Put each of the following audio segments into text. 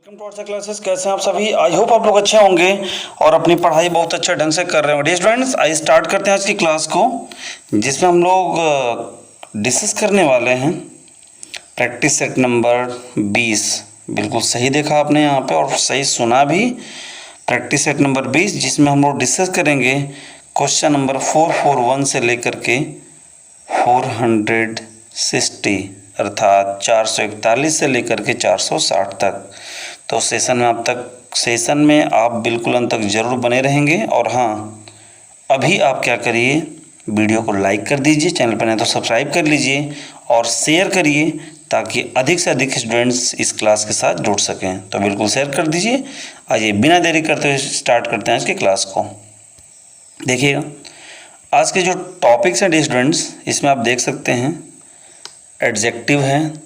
Welcome to our classes. कैसे हैं आप सभी? आई होप आप लोग अच्छे होंगे और अपनी पढ़ाई बहुत अच्छे ढंग से कर रहे होंगे। स्टूडेंट्स, आइए स्टार्ट करते हैं आज की क्लास को, जिसमें हम लोग डिस्कस करने वाले हैं प्रैक्टिस सेट नंबर 20। बिल्कुल सही देखा आपने यहाँ पे और सही सुना भी। प्रैक्टिस सेट नंबर 20, जिसमें हम लोग डिस्कस करेंगे क्वेश्चन नंबर 441 से लेकर के 460, अर्थात 441 से लेकर के 460 तक। तो सेशन में आप बिल्कुल अंत तक ज़रूर बने रहेंगे। और हाँ, अभी आप क्या करिए, वीडियो को लाइक कर दीजिए, चैनल पर नहीं तो सब्सक्राइब कर लीजिए और शेयर करिए ताकि अधिक से अधिक स्टूडेंट्स इस क्लास के साथ जुड़ सकें। तो बिल्कुल शेयर कर दीजिए। आइए बिना देरी करते हुए स्टार्ट करते हैं आज की क्लास को। देखिएगा, आज के जो टॉपिक्स हैं स्टूडेंट्स, इसमें आप देख सकते हैं एडजेक्टिव है,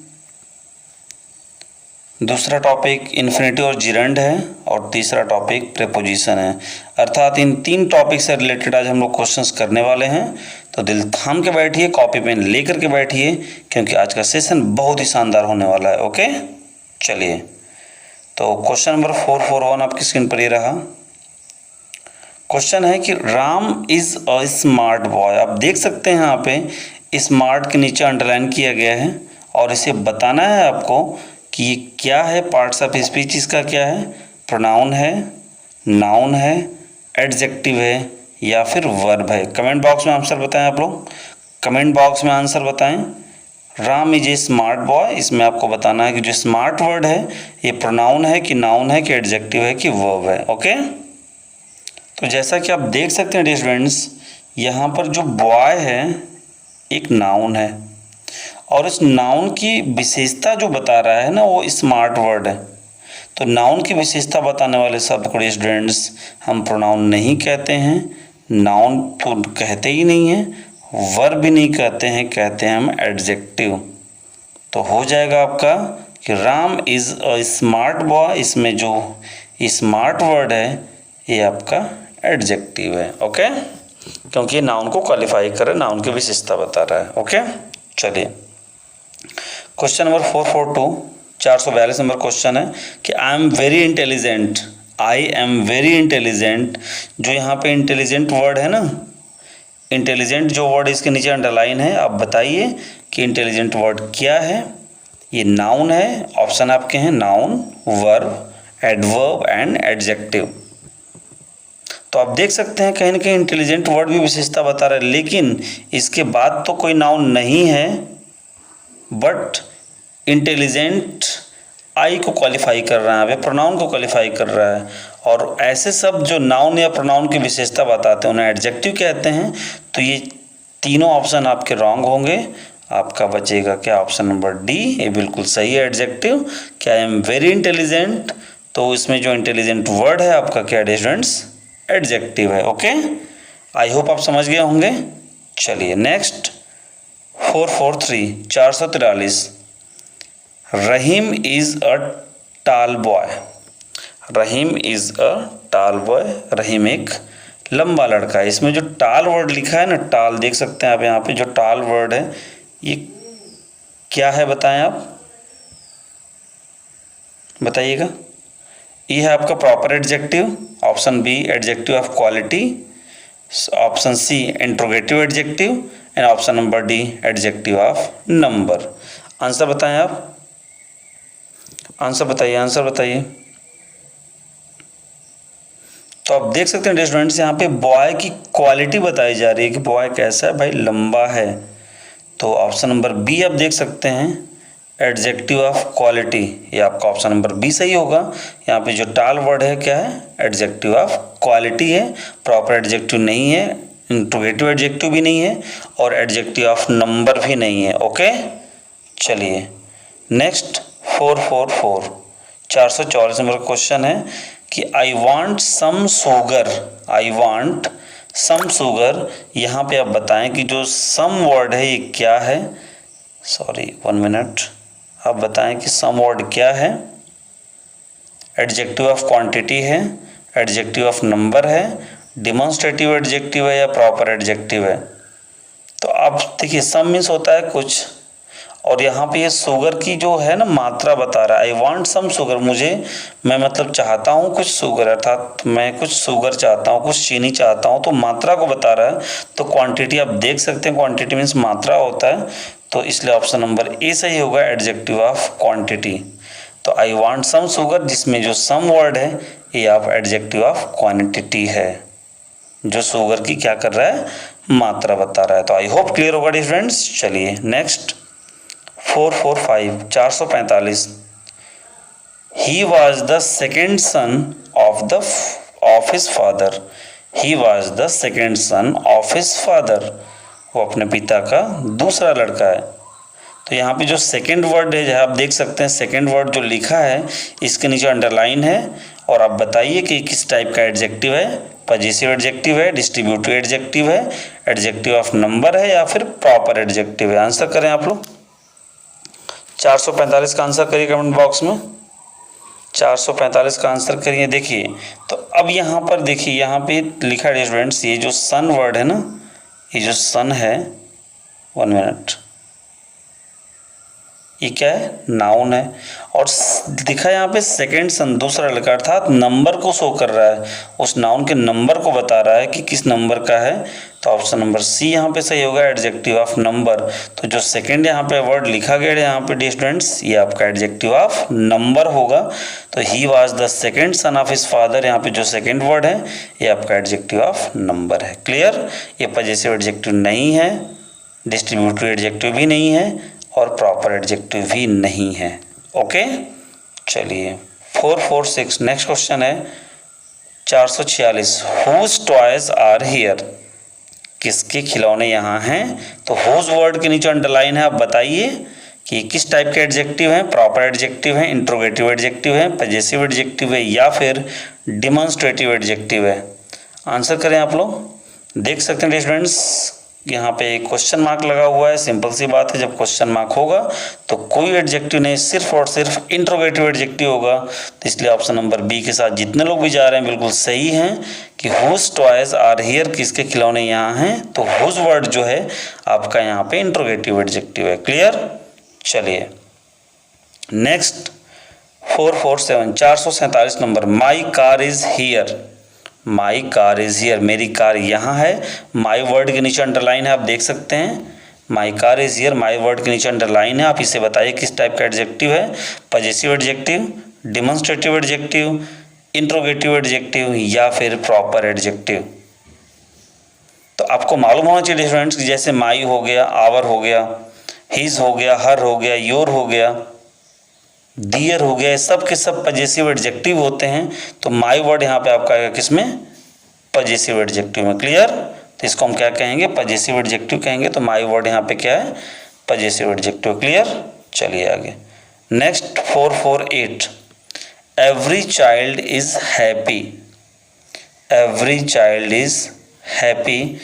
दूसरा टॉपिक इन्फिनेटिव और जिरंड है और तीसरा टॉपिक प्रीपोजिशन है। अर्थात इन तीन टॉपिक से रिलेटेड आज हम लोग क्वेश्चंस करने वाले हैं। तो दिल थाम के बैठिए, कॉपी पेन लेकर के बैठिए, क्योंकि आज का सेशन बहुत ही शानदार होने वाला है। ओके, चलिए। तो क्वेश्चन नंबर 441 आपकी स्क्रीन पर ये रहा। क्वेश्चन है कि Ram is a smart boy. आप देख सकते हैं यहाँ पे स्मार्ट के नीचे अंडरलाइन किया गया है और इसे बताना है आपको कि ये क्या है, पार्ट्स ऑफ स्पीच इसका क्या है, प्रोनाउन है, नाउन है, एडजेक्टिव है या फिर वर्ब है। कमेंट बॉक्स में आंसर बताएं आप लोग, कमेंट बॉक्स में आंसर बताएं। Ram is a smart boy, इसमें आपको बताना है कि जो स्मार्ट वर्ड है ये प्रोनाउन है कि नाउन है कि एडजेक्टिव है कि वर्ब है। ओके, तो जैसा कि आप देख सकते हैं स्टूडेंट्स, यहाँ पर जो बॉय है एक नाउन है और इस नाउन की विशेषता जो बता रहा है ना, वो स्मार्ट वर्ड है। तो नाउन की विशेषता बताने वाले शब्द को स्टूडेंट्स हम प्रोनाउन नहीं कहते हैं, नाउन तो कहते ही नहीं है, वर्ब भी नहीं कहते हैं, कहते हैं हम एडजेक्टिव। तो हो जाएगा आपका कि Ram is a smart boy, इसमें जो स्मार्ट वर्ड है ये आपका एडजेक्टिव है। ओके, क्योंकि ये नाउन को क्वालिफाई कर रहा है, नाउन की विशेषता बता रहा है। ओके, चलिए। क्वेश्चन नंबर 442, 442 नंबर क्वेश्चन है कि I am very intelligent. I am very intelligent, जो यहाँ पे इंटेलिजेंट वर्ड है ना, इंटेलिजेंट जो वर्ड इसके नीचे अंडरलाइन है, आप बताइए कि इंटेलिजेंट वर्ड क्या है। ये नाउन है, ऑप्शन आपके हैं noun, verb, adverb and adjective. तो आप देख सकते हैं कहीं ना कहीं इंटेलिजेंट वर्ड भी विशेषता बता रहा है, लेकिन इसके बाद तो कोई नाउन नहीं है, बट इंटेलिजेंट आई को क्वालिफाई कर रहा है, वे प्रोनाउन को क्वालिफाई कर रहा है। और ऐसे सब जो नाउन या प्रोनाउन की विशेषता बताते हैं उन्हें एडजेक्टिव कहते हैं। तो ये तीनों ऑप्शन आपके रॉन्ग होंगे। आपका बचेगा क्या? ऑप्शन नंबर डी, ये बिल्कुल सही है, एडजेक्टिव। क्या आई एम वेरी इंटेलिजेंट, तो इसमें जो इंटेलिजेंट वर्ड है आपका क्या है स्टूडेंट्स? एडजेक्टिव है। ओके, आई होप आप समझ गए होंगे। चलिए नेक्स्ट 443, 443। रहीम इज अ टाल बॉय। रहीम इज अ टाल बॉय, रहीम एक लंबा लड़का है। इसमें जो टाल वर्ड लिखा है ना, टाल देख सकते हैं आप यहाँ पे, जो टाल वर्ड है ये क्या है बताएं आप, बताइएगा। ये है आपका proper adjective, option B adjective of quality, option C interrogative adjective and option number D adjective of number. Answer बताएं आप, आंसर बताइए, आंसर बताइए। तो आप देख सकते हैं स्टूडेंट्स, यहाँ पे बॉय की क्वालिटी बताई जा रही है कि बॉय कैसा है भाई, लंबा है। तो ऑप्शन नंबर बी आप देख सकते हैं एडजेक्टिव ऑफ क्वालिटी, ये आपका ऑप्शन नंबर बी सही होगा। यहाँ पे जो टाल वर्ड है क्या है? एडजेक्टिव ऑफ क्वालिटी है, प्रॉपर एडजेक्टिव नहीं है, इंट्रोगेटिव एडजेक्टिव भी नहीं है और एडजेक्टिव ऑफ नंबर भी नहीं है। ओके, चलिए नेक्स्ट 444, 444 नंबर क्वेश्चन है कि I want some sugar. I want some sugar, यहाँ पे आप बताएं कि जो सम वर्ड है ये क्या है। सॉरी, 1 मिनट, आप बताएं कि सम वर्ड क्या है। एडजेक्टिव ऑफ क्वांटिटी है, एडजेक्टिव ऑफ नंबर है, डिमॉन्स्ट्रेटिव एडजेक्टिव है या प्रॉपर एडजेक्टिव है। तो आप देखिए, सम मीन्स होता है कुछ और यहाँ पे ये शुगर की जो है ना मात्रा बता रहा है, आई वांट सम शुगर, मैं मतलब चाहता हूँ कुछ शुगर, अर्थात मैं कुछ शुगर चाहता हूँ, कुछ चीनी चाहता हूँ, तो मात्रा को बता रहा है। तो क्वांटिटी आप देख सकते हैं, क्वांटिटी मीन्स मात्रा होता है, तो इसलिए ऑप्शन नंबर ए सही होगा, एडजेक्टिव ऑफ क्वांटिटी। तो आई वांट सम शुगर, जिसमें जो सम वर्ड है ये आप एडजेक्टिव ऑफ क्वांटिटी है, जो शुगर की क्या कर रहा है, मात्रा बता रहा है। तो आई होप क्लियर होगा डी फ्रेंड्स। चलिए next 445 he was the second son of his father, he was the second son of his father, वो अपने पिता का दूसरा लड़का है। तो यहाँ पे जो सेकेंड वर्ड है, जहाँ आप देख सकते हैं सेकेंड वर्ड जो लिखा है इसके नीचे अंडरलाइन है, और आप बताइए कि किस टाइप का एडजेक्टिव है, पजेसिव एडजेक्टिव है, डिस्ट्रीब्यूटिव एडजेक्टिव है, एडजेक्टिव ऑफ नंबर है, या फिर प्रॉपर एडजेक्टिव है। आंसर करें आप लोग। 445 का आंसर करिए कमेंट बॉक्स में, 445 का आंसर करिए। देखिए तो अब यहाँ पर देखिए, यहाँ पे लिखा है स्टूडेंट्स, ये जो सन वर्ड है ना, ये जो सन है, 1 मिनट, ये क्या है, नाउन है, और दिखा यहाँ पे सेकेंड सन, दूसरा लड़का, अर्थात नंबर को शो कर रहा है, उस नाउन के नंबर को बता रहा है कि किस नंबर का है। तो ऑप्शन नंबर सी यहाँ पे सही होगा, एडजेक्टिव ऑफ नंबर। तो जो सेकेंड यहाँ पे वर्ड लिखा गया है यहाँ पे स्टूडेंट्स, ये आपका एडजेक्टिव ऑफ नंबर होगा। तो he was the second son of his father, यहाँ पे जो सेकेंड वर्ड है ये आपका एडजेक्टिव ऑफ नंबर है। क्लियर, ये पजेसिव एडजेक्टिव नहीं है, डिस्ट्रीब्यूटिव एडजेक्टिव भी नहीं है, और प्रॉपर एडजेक्टिव भी नहीं है। ओके, चलिए 446 नेक्स्ट क्वेश्चन है 446, हुज टॉयज आर हियर, किसके खिलौने यहाँ हैं। तो हुज वर्ड के नीचे अंडरलाइन है, आप बताइए कि किस टाइप के एडजेक्टिव हैं, प्रॉपर एडजेक्टिव है, इंट्रोगेटिव एडजेक्टिव है, पजेसिव एडजेक्टिव है, या फिर डिमॉन्स्ट्रेटिव एडजेक्टिव है। आंसर करें आप लोग। देख सकते हैं स्टूडेंट्स, यहाँ पे एक क्वेश्चन मार्क लगा हुआ है। सिंपल सी बात है, जब क्वेश्चन मार्क होगा तो कोई एडजेक्टिव नहीं, सिर्फ और सिर्फ इंट्रोगेटिव एडजेक्टिव होगा। तो इसलिए ऑप्शन नंबर बी के साथ जितने लोग भी जा रहे हैं बिल्कुल सही हैं कि हुज टॉयज आर हियर, किसके खिलौने यहाँ हैं। तो हुज वर्ड जो है आपका यहाँ पे इंट्रोगेटिव एडजेक्टिव है। क्लियर, चलिए next 447 447 number, my car is here, my car is here, मेरी कार यहाँ है। माई वर्ड के नीचे अंडरलाइन है, आप देख सकते हैं, my car is here, my word के नीचे अंडरलाइन है। आप इसे बताइए किस टाइप का एडजेक्टिव है, possessive adjective, demonstrative adjective, interrogative adjective, या फिर प्रॉपर एडजेक्टिव। तो आपको मालूम होना चाहिए स्टूडेंट्स कि जैसे माई हो गया, आवर हो गया, हिज हो गया, हर हो गया, योर हो गया, डियर हो गया, सब के सब पजेसिव एडजेक्टिव होते हैं। तो माई वर्ड यहाँ पे आपका आएगा किसमें, पजेसिव एडजेक्टिव में। क्लियर, तो इसको हम क्या कहेंगे, पजेसिव एडजेक्टिव कहेंगे। तो माई वर्ड यहाँ पे क्या है, पजेसिव एडजेक्टिव। क्लियर, चलिए आगे next 448, every child is happy, every child is happy,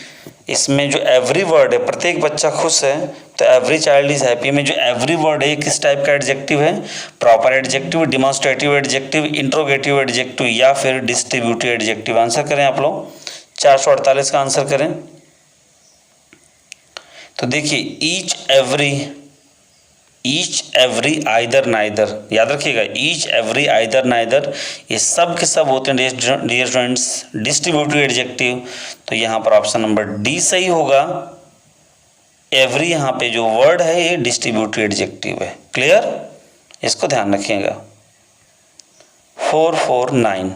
इसमें जो एवरी वर्ड है, प्रत्येक बच्चा खुश है। तो एवरी चाइल्ड इज हैप्पी में जो एवरी वर्ड है किस टाइप का एडजेक्टिव है, proper adjective, demonstrative adjective, interrogative adjective, या फिर डिस्ट्रीब्यूटिव एडजेक्टिव। आंसर करें आप लोग, 448 का आंसर करें। तो देखिए ईच एवरी आइदर नाइदर, याद रखिएगा, ईच एवरी आइदर नाइदर, ये सब के सब होते हैं डियर स्टूडेंट्स डिस्ट्रीब्यूटिव एडजेक्टिव। तो यहाँ पर ऑप्शन नंबर डी सही होगा, एवरी यहाँ पे जो वर्ड है ये डिस्ट्रीब्यूटिव एडजेक्टिव है। क्लियर, इसको ध्यान रखिएगा। 449,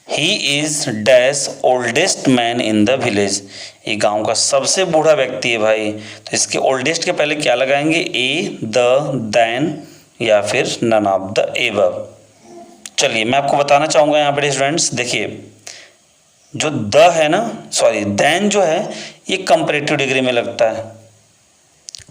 he is dash oldest man in the village, ये गांव का सबसे बूढ़ा व्यक्ति है भाई। तो इसके ओल्डेस्ट के पहले क्या लगाएंगे, ए, द, देन, या फिर नन ऑफ द एबव। चलिए मैं आपको बताना चाहूँगा यहाँ पे स्टूडेंट्स, देखिए जो द है ना, सॉरी देन जो है ये कंपैरेटिव डिग्री में लगता है,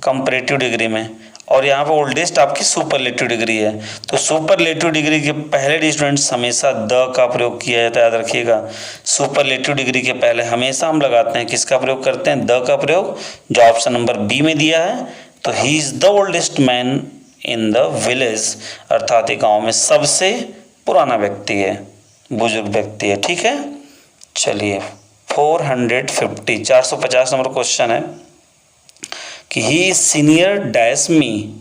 कंपैरेटिव डिग्री में, और यहाँ पे ओल्डेस्ट आपकी सुपरलेटिव डिग्री है। तो सुपरलेटिव डिग्री के पहले स्टूडेंट्स हमेशा द का प्रयोग किया जाता है, याद रखिएगा। सुपरलेटिव डिग्री के पहले हमेशा हम लगाते हैं किसका प्रयोग करते हैं, द का प्रयोग, जो ऑप्शन नंबर बी में दिया है। तो he is the oldest man in the village, अर्थात एक गाँव में सबसे पुराना व्यक्ति है, बुजुर्ग व्यक्ति है। ठीक है, चलिए 450 450 नंबर क्वेश्चन है कि he is senior dash me,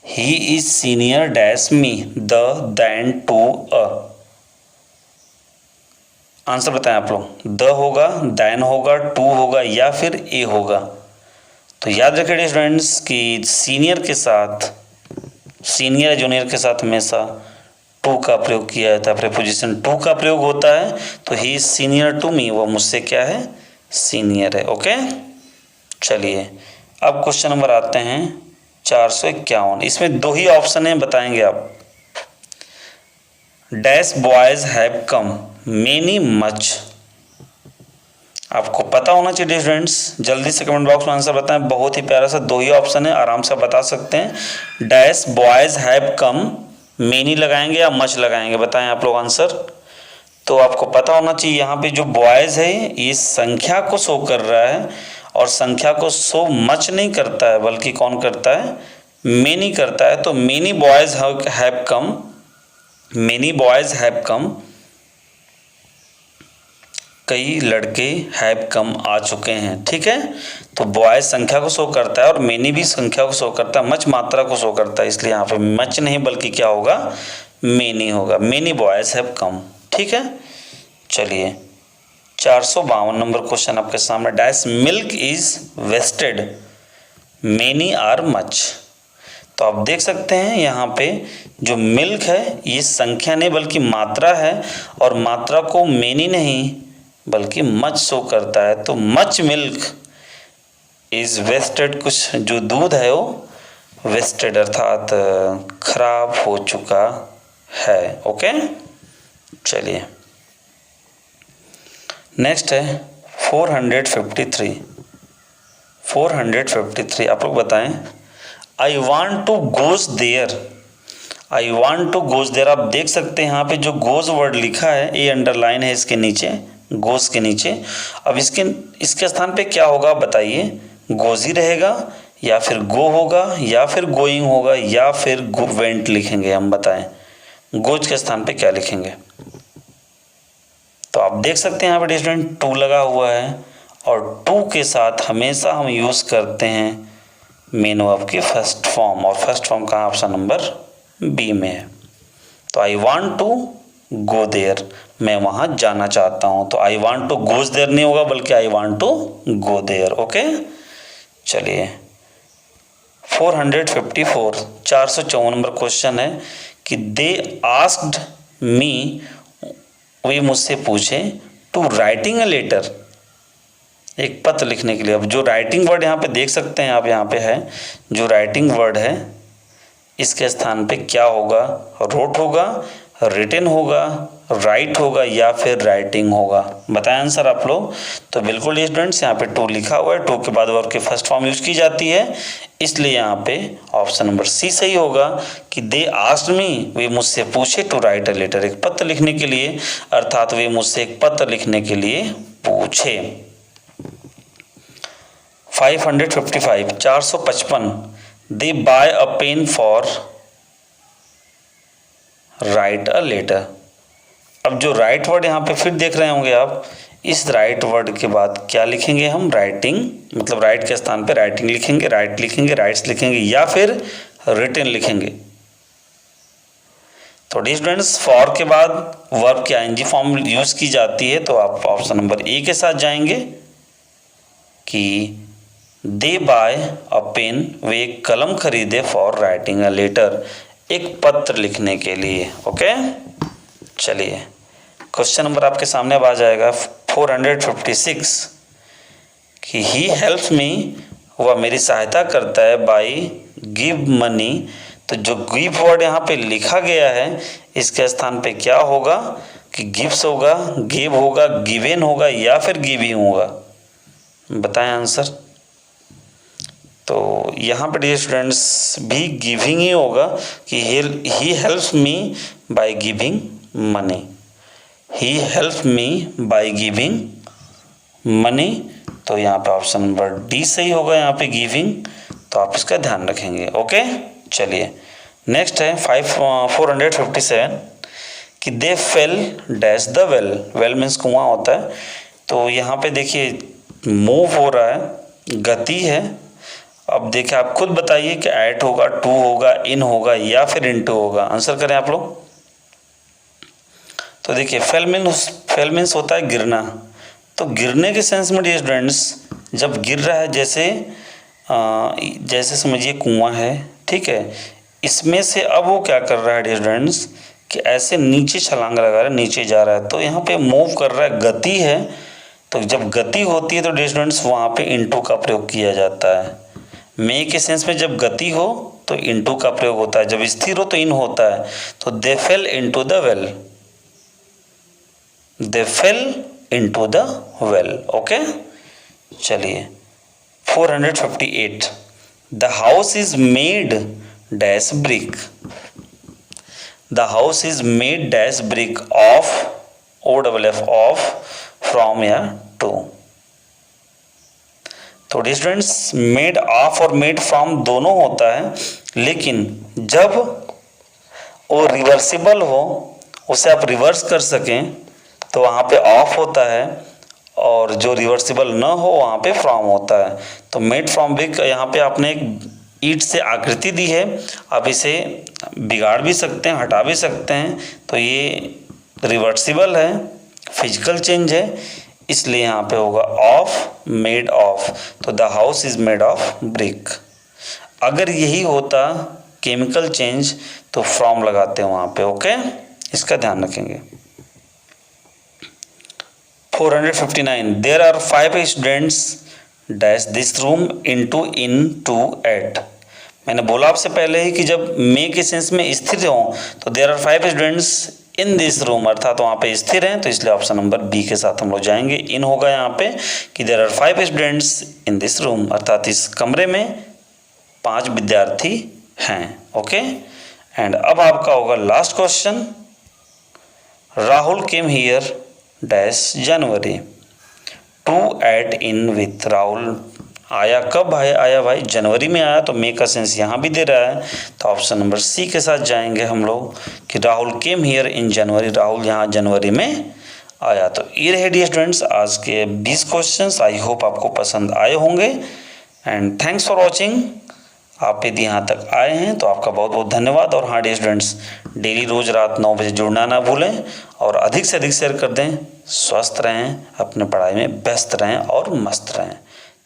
he is senior dash me the than to a. Answer बताएं आप लोग, द होगा, दैन होगा, टू होगा या फिर ए होगा। तो याद रखिए स्टूडेंट्स कि सीनियर के साथ, सीनियर जूनियर के साथ हमेशा टू का प्रयोग किया जाता है, प्रीपोजिशन टू का प्रयोग होता है। तो he is senior to me, वो मुझसे क्या है, सीनियर है। ओके, चलिए अब क्वेश्चन नंबर आते हैं 451। इसमें दो ही ऑप्शन है, बताएंगे आप। Dash boys have come, many, much. आपको पता होना चाहिए स्टूडेंट्स, जल्दी से कमेंट बॉक्स में आंसर बताएं। बहुत ही प्यारा सा दो ही ऑप्शन है, आराम से बता सकते हैं। Dash boys have come, many लगाएंगे या मच लगाएंगे, बताएं आप लोग आंसर। तो आपको पता होना चाहिए यहाँ पे जो बॉयज है ये संख्या को शो कर रहा है, और संख्या को शो मच नहीं करता है, बल्कि कौन करता है, मेनी करता है। तो many boys have come, many boys have कम, कई लड़के हैव कम आ चुके हैं। ठीक है, तो बॉयज संख्या को शो करता है और मेनी भी संख्या को शो करता है, मच मात्रा को शो करता है, इसलिए यहाँ पे मच नहीं बल्कि क्या होगा, मेनी होगा। Many boys have come. ठीक है, चलिए 452 नंबर क्वेश्चन आपके सामने। Dash milk is wasted, many are much. तो आप देख सकते हैं यहाँ पे जो मिल्क है ये संख्या नहीं बल्कि मात्रा है, और मात्रा को मेनी नहीं बल्कि मच शो करता है। तो मच मिल्क इज वेस्टेड, कुछ जो दूध है वो वेस्टेड अर्थात खराब हो चुका है। ओके, चलिए नेक्स्ट है 453। 453 आप लोग बताएं। I want to goes there, I want to goes there. आप देख सकते हैं यहाँ पे जो गोज वर्ड लिखा है ये अंडरलाइन है इसके नीचे, गोज के नीचे। अब इसके स्थान पे क्या होगा बताइए, गोज ही रहेगा या फिर गो होगा या फिर गोइंग होगा या फिर वेंट लिखेंगे, हम बताएं गोज के स्थान पे क्या लिखेंगे। तो आप देख सकते हैं यहाँ पे स्टूडेंट टू लगा हुआ है, और टू के साथ हमेशा हम यूज़ करते हैं मेन वर्ब की फर्स्ट फॉर्म, और फर्स्ट फॉर्म कहाँ, ऑप्शन नंबर बी में है। तो I want to go there, मैं वहाँ जाना चाहता हूँ। तो I want to goes there नहीं होगा बल्कि I want to go there. Okay, चलिए 454 454 नंबर क्वेश्चन है कि दे आस्क्ड मी, वे मुझसे पूछे, टू राइटिंग अ लेटर, एक पत्र लिखने के लिए। अब जो राइटिंग वर्ड यहाँ पे देख सकते हैं आप, यहाँ पे है जो राइटिंग वर्ड है इसके स्थान पे क्या होगा, रोट होगा, रिटन होगा, राइट होगा या फिर राइटिंग होगा, बताएं आंसर आप लोग। तो बिल्कुल स्टूडेंट्स यहाँ पे टू लिखा हुआ है, टू के बाद वर्ब की फर्स्ट फॉर्म यूज की जाती है, इसलिए यहाँ पे ऑप्शन नंबर सी सही होगा कि दे आस्क्ड मी, वे मुझसे पूछे, टू राइट अ लेटर, एक पत्र लिखने के लिए, अर्थात वे मुझसे एक पत्र लिखने के लिए पूछे। 555 455 they buy a pen for write a letter. अब जो राइट वर्ड यहाँ पे फिर देख रहे होंगे आप, इस राइट वर्ड के बाद क्या लिखेंगे हम, राइटिंग, मतलब राइट के स्थान पे राइटिंग लिखेंगे, राइट लिखेंगे, राइट्स लिखेंगे या फिर रिटन लिखेंगे। तो स्टूडेंट्स फॉर के बाद वर्ब की आईएनजी फॉर्म यूज की जाती है, तो आप ऑप्शन नंबर ए के साथ जाएंगे कि दे बाय अ पेन, वे एक कलम खरीदे फॉर राइटिंग अ लेटर, एक पत्र लिखने के लिए। ओके, चलिए क्वेश्चन नंबर आपके सामने अब आ जाएगा 456 कि ही हेल्प्स मी, वह मेरी सहायता करता है, बाय गिव मनी। तो जो गिव वर्ड यहाँ पे लिखा गया है इसके स्थान पे क्या होगा कि गिव्स होगा, गिव होगा, गिवेन होगा या फिर गिविंग होगा, बताएं आंसर। तो यहाँ पे स्टूडेंट्स भी गिविंग ही होगा कि he helps me by giving money, he help me by giving money. तो यहाँ पे ऑप्शन नंबर डी सही होगा, यहाँ पे गिविंग, तो आप इसका ध्यान रखेंगे। ओके, चलिए नेक्स्ट है 457 कि they fell dash the well, well means कुआं होता है। तो यहाँ पे देखिए मूव हो रहा है, गति है, अब देखिए आप खुद बताइए कि एट होगा, टू होगा, इन होगा या फिर इनटू होगा। आंसर करें आप लोग। तो देखिए फेल मीन्स होता है गिरना। तो गिरने के सेंस में डियर स्टूडेंट्स, जब गिर रहा है, जैसे समझिए कुआं है, ठीक है, इसमें से अब वो क्या कर रहा है डियर स्टूडेंट्स कि ऐसे नीचे छलांग लगा रहा है, नीचे जा रहा है, तो यहाँ पे मूव कर रहा है, गति है। तो जब गति होती है तो डियर स्टूडेंट्स वहाँ पे इनटू का प्रयोग किया जाता है। मे के सेंस में जब गति हो तो इनटू का प्रयोग होता है, जब स्थिर हो तो इन होता है। तो they fell into the well, they fell into the well. Okay, चलिए 458, the house is made dash brick, the house is made dash brick of, O double F, of, from या टू। तो स्टूडेंट्स मेड ऑफ और made from दोनों होता है, लेकिन जब वो रिवर्सिबल हो, उसे आप रिवर्स कर सकें, तो वहाँ पे ऑफ होता है, और जो रिवर्सिबल न हो वहाँ पे फ्रॉम होता है। तो मेड फ्रॉम ब्रिक, यहाँ पे आपने एक ईंट से आकृति दी है, आप इसे बिगाड़ भी सकते हैं, हटा भी सकते हैं, तो ये रिवर्सिबल है, फिजिकल चेंज है, इसलिए यहाँ पे होगा ऑफ, मेड ऑफ। तो the house is made of brick. अगर यही होता केमिकल चेंज तो फ्रॉम लगाते हैं वहाँ पे। ओके, इसका ध्यान रखेंगे। 459, there are 5 students dash this room into in to at. मैंने बोला आपसे पहले ही कि जब मे के सेंस में स्थिर हो तो there are 5 students in this room, अर्थात वहाँ पे स्थिर हैं, तो इसलिए ऑप्शन नंबर बी के साथ हम लोग जाएंगे। इन होगा यहाँ पे कि there are 5 students in this room, अर्थात इस कमरे में 5 विद्यार्थी हैं। ओके, एंड अब आपका होगा last question, Rahul came here dash January to at in with. Rahul आया कब आया भाई? जनवरी में आया, तो मे का सेंस यहाँ भी दे रहा है, तो ऑप्शन नंबर सी के साथ जाएंगे हम लोग कि राहुल केम हियर इन जनवरी, राहुल यहाँ जनवरी में आया। तो ये रहे डियर स्टूडेंट्स आज के 20 क्वेश्चंस। आई होप आपको पसंद आए होंगे, एंड थैंक्स फॉर वॉचिंग। आप यदि यहाँ तक आए हैं तो आपका बहुत बहुत धन्यवाद। और हाँ डियर स्टूडेंट्स, डेली रोज़ रात 9 बजे जुड़ना ना भूलें, और अधिक से अधिक शेयर कर दें। स्वस्थ रहें, अपने पढ़ाई में व्यस्त रहें और मस्त रहें।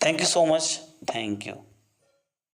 Thank you so much, thank you.